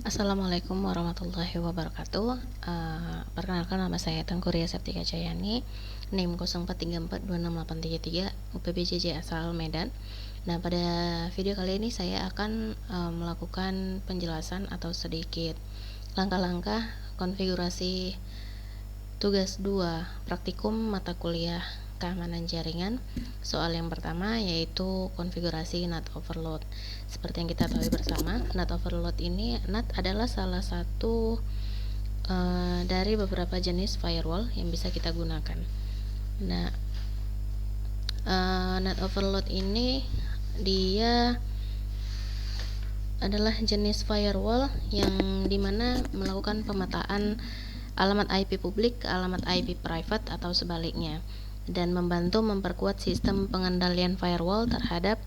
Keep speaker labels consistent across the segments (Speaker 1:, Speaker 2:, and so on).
Speaker 1: Assalamualaikum warahmatullahi wabarakatuh. Perkenalkan, nama saya Tengku Ria Septika Cayani, NIM 0434268833, UPBJJ asal Medan. Nah, pada video kali ini saya akan melakukan penjelasan atau sedikit langkah-langkah konfigurasi tugas 2 praktikum mata kuliah keamanan jaringan. Soal yang pertama yaitu konfigurasi NAT overload. Seperti yang kita tahu bersama, NAT overload ini, NAT adalah salah satu dari beberapa jenis firewall yang bisa kita gunakan. Nah, NAT overload ini dia adalah jenis firewall yang dimana melakukan pemetaan alamat IP publik ke alamat IP private atau sebaliknya, dan membantu memperkuat sistem pengendalian firewall terhadap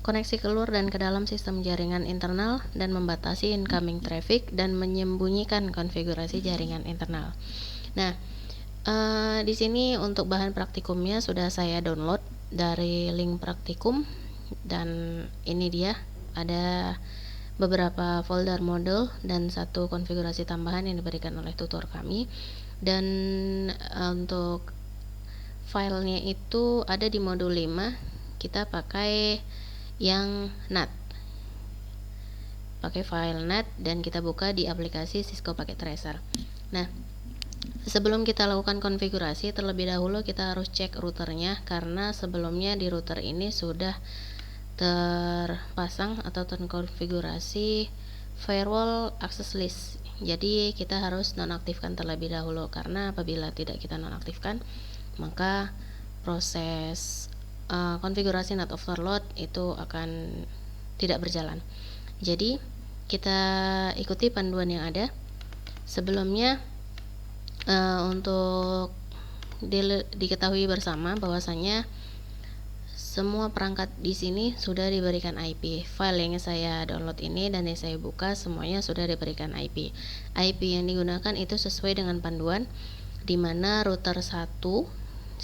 Speaker 1: koneksi keluar dan ke dalam sistem jaringan internal, dan membatasi incoming traffic dan menyembunyikan konfigurasi jaringan internal. Nah, di sini untuk bahan praktikumnya sudah saya download dari link praktikum, dan ini dia, ada beberapa folder model dan satu konfigurasi tambahan yang diberikan oleh tutor kami. Dan untuk filenya itu ada di modul 5, kita pakai yang NAT, pakai file NAT, dan kita buka di aplikasi Cisco Packet Tracer. Nah, sebelum kita lakukan konfigurasi, terlebih dahulu kita harus cek routernya, karena sebelumnya di router ini sudah terpasang atau terkonfigurasi firewall access list. Jadi kita harus nonaktifkan terlebih dahulu, karena apabila tidak kita nonaktifkan, maka proses konfigurasi NAT overload itu akan tidak berjalan. Jadi kita ikuti panduan yang ada. Sebelumnya untuk diketahui bersama bahwasanya semua perangkat di sini sudah diberikan IP. File yang saya download ini dan yang saya buka semuanya sudah diberikan IP. IP yang digunakan itu sesuai dengan panduan, di mana router 1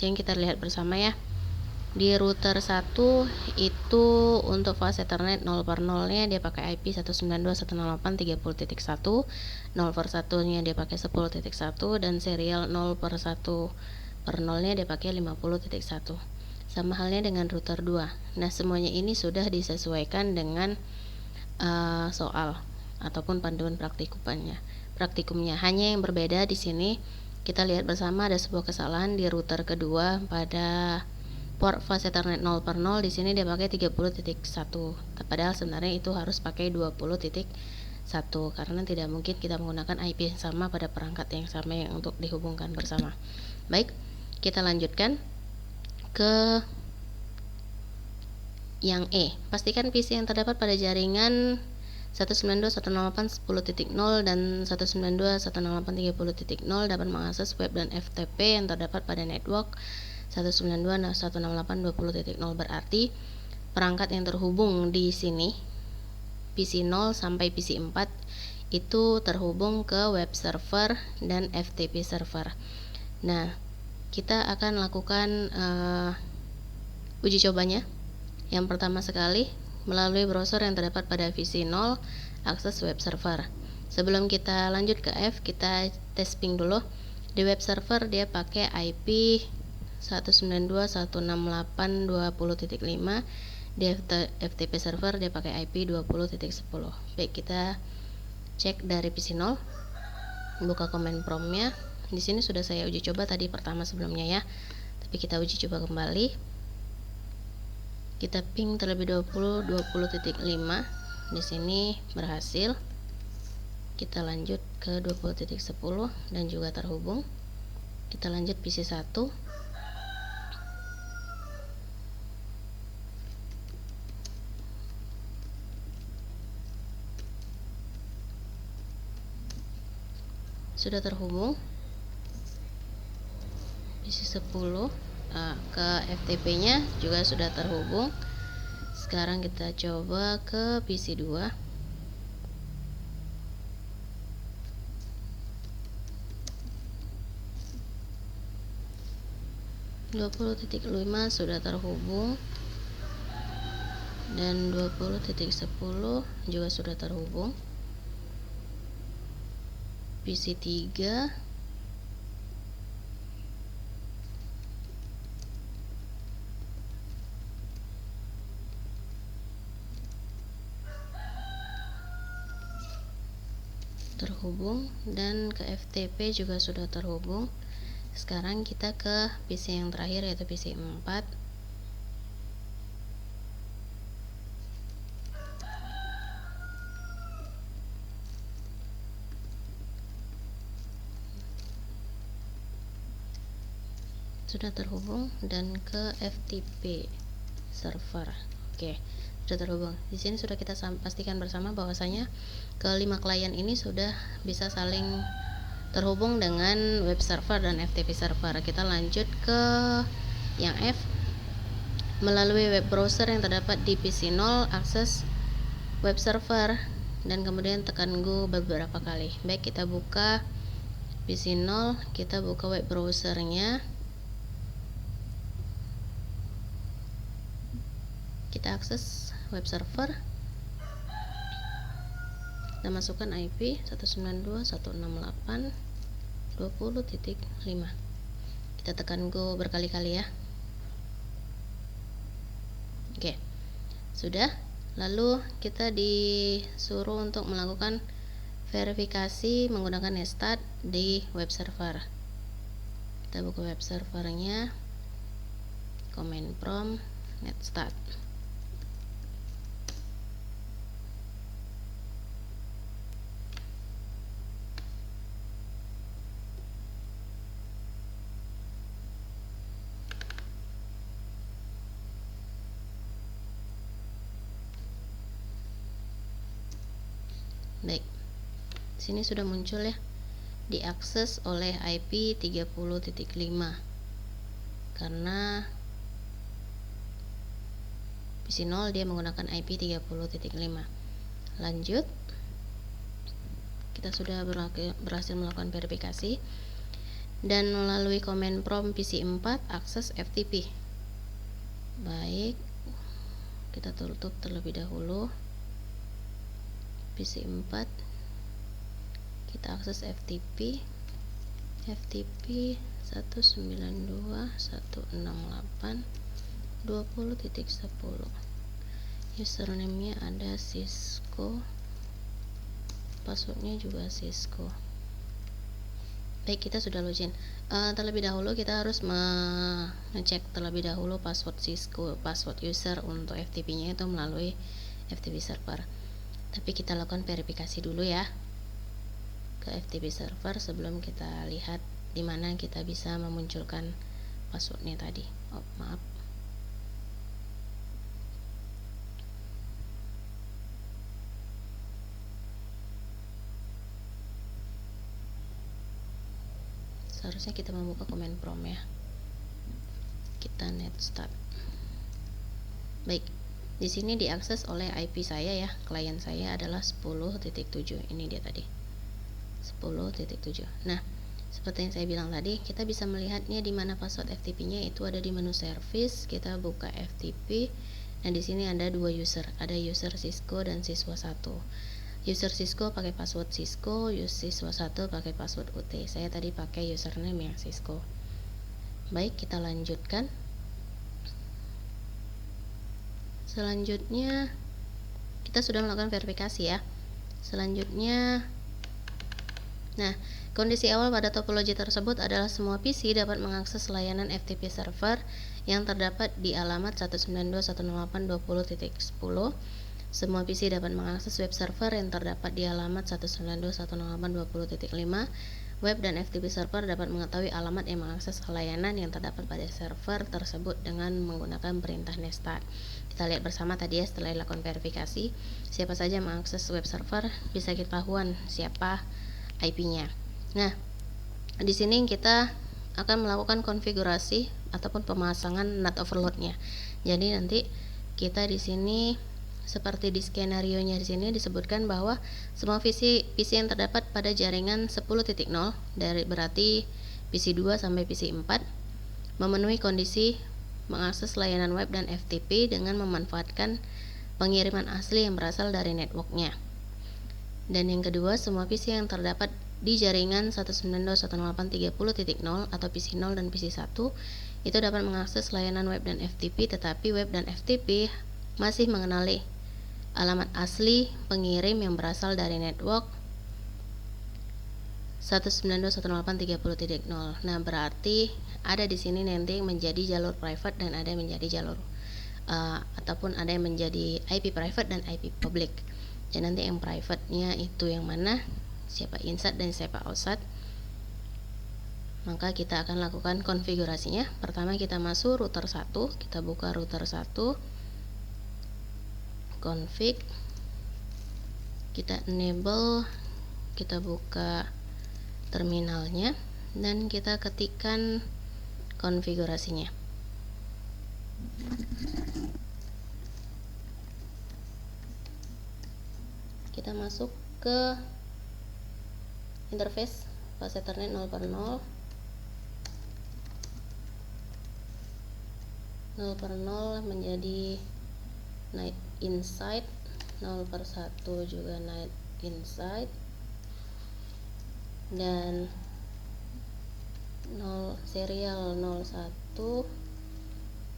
Speaker 1: yang kita lihat bersama ya. Di router 1 itu untuk fast Ethernet 0/0-nya dia pakai IP 192.168.30.1, 0/1-nya dia pakai 10.1, dan serial 0/1/0-nya dia pakai 50.1. Sama halnya dengan router 2. Nah, semuanya ini sudah disesuaikan dengan soal ataupun panduan praktikumnya. Hanya yang berbeda di sini kita lihat bersama, ada sebuah kesalahan di router kedua pada port fast Ethernet 0/0. Di sini dia pakai 30.1. Padahal sebenarnya itu harus pakai 20.1, karena tidak mungkin kita menggunakan IP yang sama pada perangkat yang sama yang untuk dihubungkan bersama. Baik, kita lanjutkan ke yang E. Pastikan PC yang terdapat pada jaringan 192.168.10.0 dan 192.168.30.0 dapat mengakses web dan FTP yang terdapat pada network 192.168.20.0. Berarti perangkat yang terhubung di sini PC 0 sampai PC 4 itu terhubung ke web server dan FTP server. Nah, kita akan lakukan uji cobanya. Yang pertama sekali, melalui browser yang terdapat pada PC 0, akses web server. Sebelum kita lanjut ke F, kita tes ping dulu. Di web server dia pakai IP 192.168.20.5. Di FTP server dia pakai IP 20.10. Baik, kita cek dari PC 0. Buka command prompt-nya. Di sini sudah saya uji coba tadi pertama sebelumnya ya. Tapi kita uji coba kembali. Kita ping terlebih 20.5. Di sini berhasil. Kita lanjut ke 20.10 dan juga terhubung. Kita lanjut PC 1. Sudah terhubung. PC 10 ke FTP-nya juga sudah terhubung. Sekarang kita coba ke PC 2. (20.5) sudah terhubung, dan 20.10 juga sudah terhubung. PC 3, terhubung, dan ke FTP juga sudah terhubung. Sekarang kita ke PC yang terakhir, yaitu PC 4. Sudah terhubung, dan ke FTP server. Oke, sudah terhubung. Di sini sudah kita pastikan bersama bahwasanya kelima klien ini sudah bisa saling terhubung dengan web server dan FTP server. Kita lanjut ke yang F. Melalui web browser yang terdapat di PC 0, akses web server dan kemudian tekan Go beberapa kali. Baik, kita buka PC 0, kita buka web browsernya. Kita akses web server dan masukkan IP 192.168.20.5. Kita tekan Go berkali-kali ya. Oke, sudah. Lalu kita disuruh untuk melakukan verifikasi menggunakan netstat di web server. Kita buka web servernya, command prompt netstat. Baik, sini sudah muncul ya, diakses oleh IP 30.5 karena PC 0 dia menggunakan IP 30.5. Lanjut, kita sudah berhasil melakukan verifikasi dan melalui command prompt PC 4 akses FTP. Baik, kita tutup terlebih dahulu PC 4, kita akses FTP 192.168.20.10. username-nya ada Cisco, passwordnya juga Cisco. Baik, kita sudah login. Terlebih dahulu kita harus mengecek terlebih dahulu password Cisco, password user untuk FTP-nya itu melalui FTP server. Tapi kita lakukan verifikasi dulu ya ke FTP server sebelum kita lihat di mana kita bisa memunculkan passwordnya tadi. Oh, maaf. Seharusnya kita membuka command prompt ya. Kita netstat. Baik, di sini diakses oleh IP saya ya, klien saya adalah 10.7. Ini dia tadi, 10.7. Nah, seperti yang saya bilang tadi, kita bisa melihatnya di mana password FTP-nya itu ada di menu service. Kita buka FTP dan di sini ada dua user, ada user Cisco dan siswa 1. User Cisco pakai password Cisco, user siswa 1 pakai password UT. Saya tadi pakai username yang Cisco. Baik, kita lanjutkan. Selanjutnya kita sudah melakukan verifikasi ya. Selanjutnya, nah, kondisi awal pada topologi tersebut adalah semua PC dapat mengakses layanan FTP server yang terdapat di alamat 192.168.20.10. Semua PC dapat mengakses web server yang terdapat di alamat 192.168.20.5. Web dan FTP server dapat mengetahui alamat yang mengakses layanan yang terdapat pada server tersebut dengan menggunakan perintah netstat. Kita lihat bersama tadi ya, setelah dilakukan verifikasi, siapa saja yang mengakses web server, bisa ketahuan siapa IP-nya. Nah, di sini kita akan melakukan konfigurasi ataupun pemasangan NAT overload-nya. Jadi nanti kita di sini seperti di skenario-nya di sini disebutkan bahwa semua PC yang terdapat pada jaringan 10.0 dari berarti PC 2 sampai PC 4 memenuhi kondisi mengakses layanan web dan FTP dengan memanfaatkan pengiriman asli yang berasal dari network-nya. Dan yang kedua, semua PC yang terdapat di jaringan 192.168.30.0 atau PC 0 dan PC 1 itu dapat mengakses layanan web dan FTP, tetapi web dan FTP masih mengenali alamat asli pengirim yang berasal dari network 192.168.30.0. Nah, berarti ada di sini nanti menjadi jalur private dan ada yang menjadi jalur ataupun ada yang menjadi IP private dan IP public. Dan nanti yang private-nya itu yang mana, siapa inside dan siapa outside. Maka kita akan lakukan konfigurasinya. Pertama kita masuk router 1, kita buka router 1, config, kita enable, kita buka terminalnya dan kita ketikkan konfigurasinya. Kita masuk ke interface pas Ethernet 0/0, 0/0 menjadi night inside, 0/1 juga night inside, dan serial 01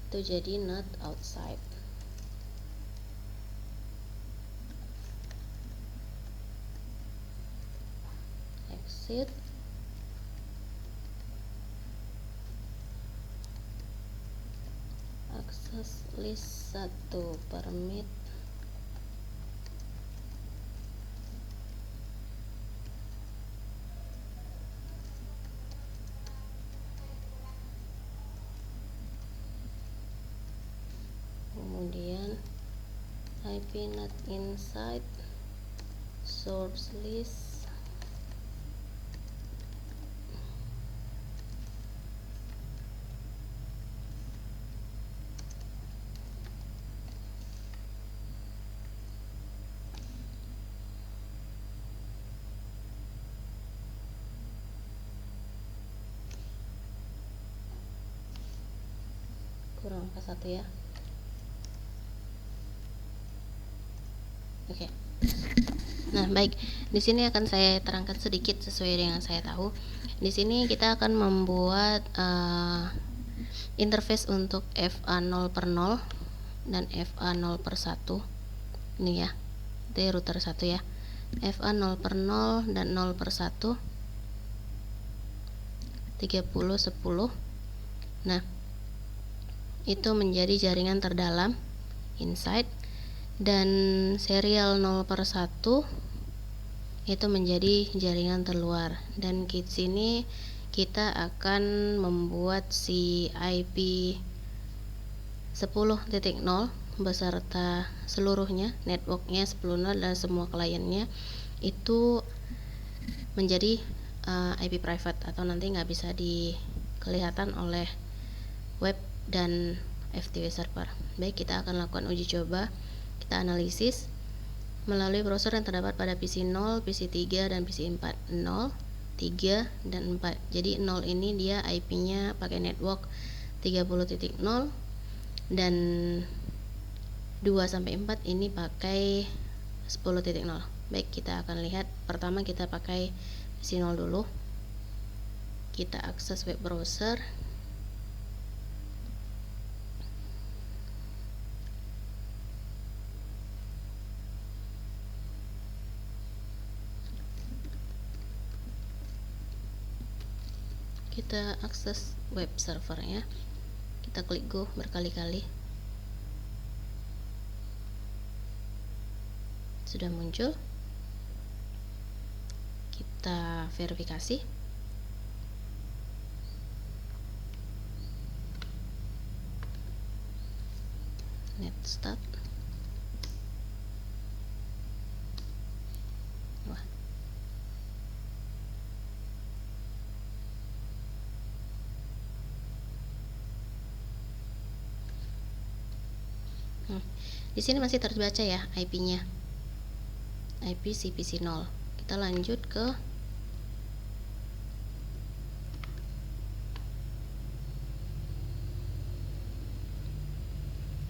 Speaker 1: itu jadi not outside. Exit, akses list 1, permit, kemudian IP not inside, source list, kurang angka 1 ya. Oke. Nah, baik. Di sini akan saya terangkan sedikit sesuai dengan saya tahu. Di sini kita akan membuat interface untuk FA 0/0 dan FA 0/1. Ini ya. Itu router 1 ya. FA 0/0 dan 0/1 3010. Nah, itu menjadi jaringan terdalam inside, dan serial 0/1 itu menjadi jaringan terluar. Dan di sini kita akan membuat si IP 10.0 beserta seluruhnya, networknya 10.0 dan semua kliennya itu menjadi IP private atau nanti nggak bisa kelihatan oleh web dan FTP server. Baik, kita akan lakukan uji coba. Kita analisis melalui browser yang terdapat pada PC 0, PC 3 dan PC 4. 0, 3 dan 4. Jadi 0 ini dia IP-nya pakai network 30.0 dan 2 sampai 4 ini pakai 10.0. Baik, kita akan lihat. Pertama kita pakai PC 0 dulu. Kita akses web browser. Kita akses web servernya, kita klik go berkali-kali. Sudah muncul, kita verifikasi. Net start. Wah. Di sini masih terbaca ya IP-nya. IP CPC 0. Kita lanjut ke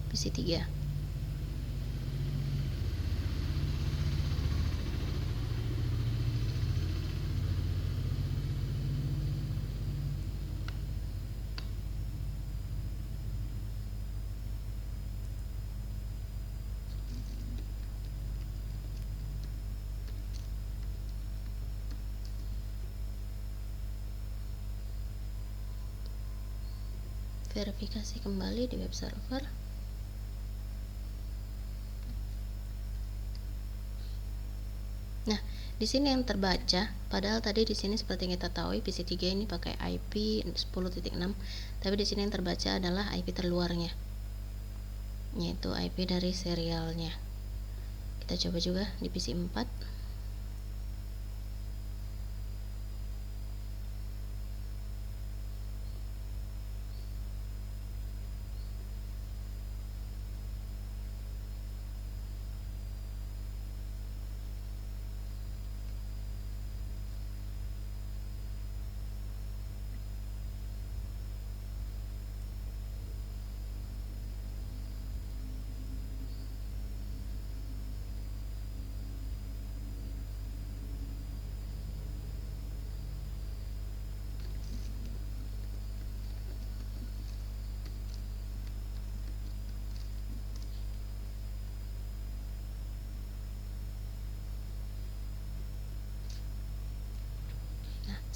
Speaker 1: PC 3. verifikasi kembali di web server. Nah, di sini yang terbaca, padahal tadi di sini seperti yang kita tahu PC3 ini pakai IP 10.6, tapi di sini yang terbaca adalah IP terluarnya, yaitu IP dari serialnya. Kita coba juga di PC4.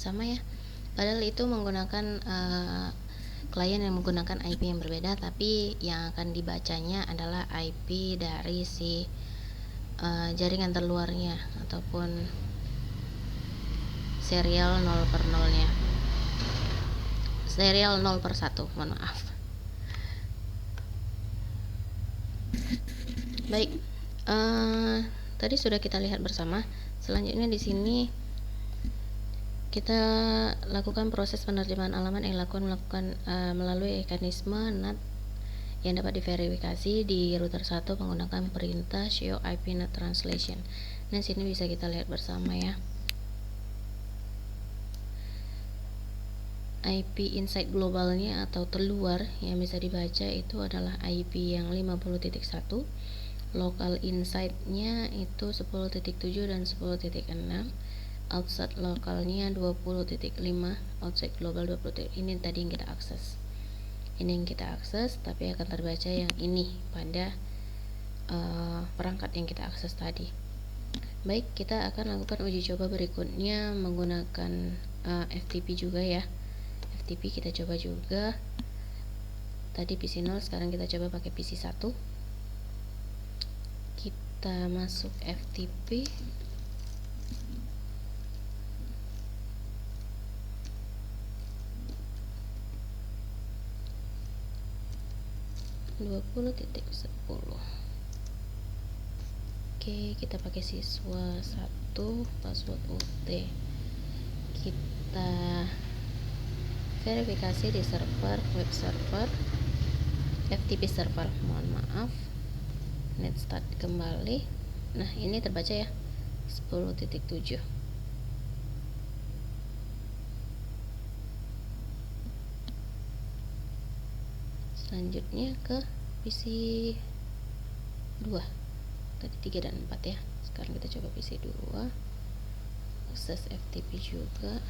Speaker 1: Sama ya, padahal itu menggunakan klien yang menggunakan IP yang berbeda, tapi yang akan dibacanya adalah IP dari si jaringan terluarnya ataupun serial 0/0 nya, serial 0/1, mohon maaf. Baik, tadi sudah kita lihat bersama. Selanjutnya di sini kita lakukan proses penerjemahan alamat yang melakukan melalui mekanisme NAT yang dapat diverifikasi di router 1 menggunakan perintah show IP NAT translation. Nah, sini bisa kita lihat bersama ya. IP insight globalnya atau terluar yang bisa dibaca itu adalah IP yang 50.1, local insight-nya itu 10.7 dan 10.6, outside lokalnya 20.5, outside global 20. Ini tadi yang kita akses. Ini yang kita akses, tapi akan terbaca yang ini pada perangkat yang kita akses tadi. Baik, kita akan lakukan uji coba berikutnya menggunakan FTP juga ya. FTP kita coba juga. Tadi PC 0, sekarang kita coba pakai PC 1. Kita masuk FTP. Oke, kita pakai siswa 1, password UT. Kita verifikasi di server, web server, FTP server, mohon maaf. Net start kembali. Nah, ini terbaca ya, 10.7. Selanjutnya ke PC 2, tadi 3 dan 4 ya. Sekarang kita coba PC 2, akses FTP juga.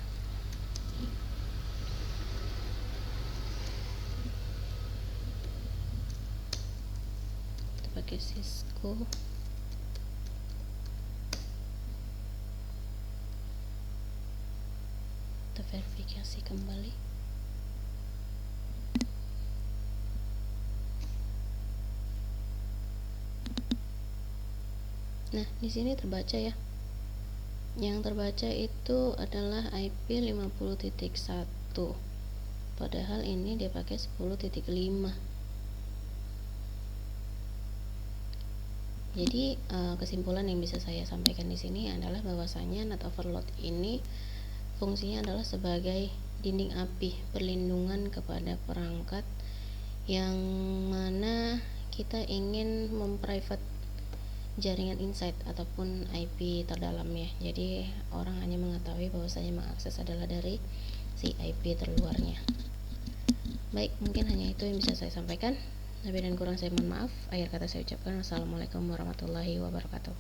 Speaker 1: Kita pakai Cisco. Kita verifikasi kembali. Nah, di sini terbaca ya. Yang terbaca itu adalah IP 50.1. Padahal ini dia pakai 10.5. Jadi kesimpulan yang bisa saya sampaikan di sini adalah bahwasanya NAT overload ini fungsinya adalah sebagai dinding api perlindungan kepada perangkat yang mana kita ingin memprivate jaringan insight ataupun IP terdalamnya. Jadi orang hanya mengetahui bahwasanya mengakses adalah dari si IP terluarnya. Baik, mungkin hanya itu yang bisa saya sampaikan. Lebih dan kurang saya mohon maaf. Akhir kata saya ucapkan wassalamualaikum warahmatullahi wabarakatuh.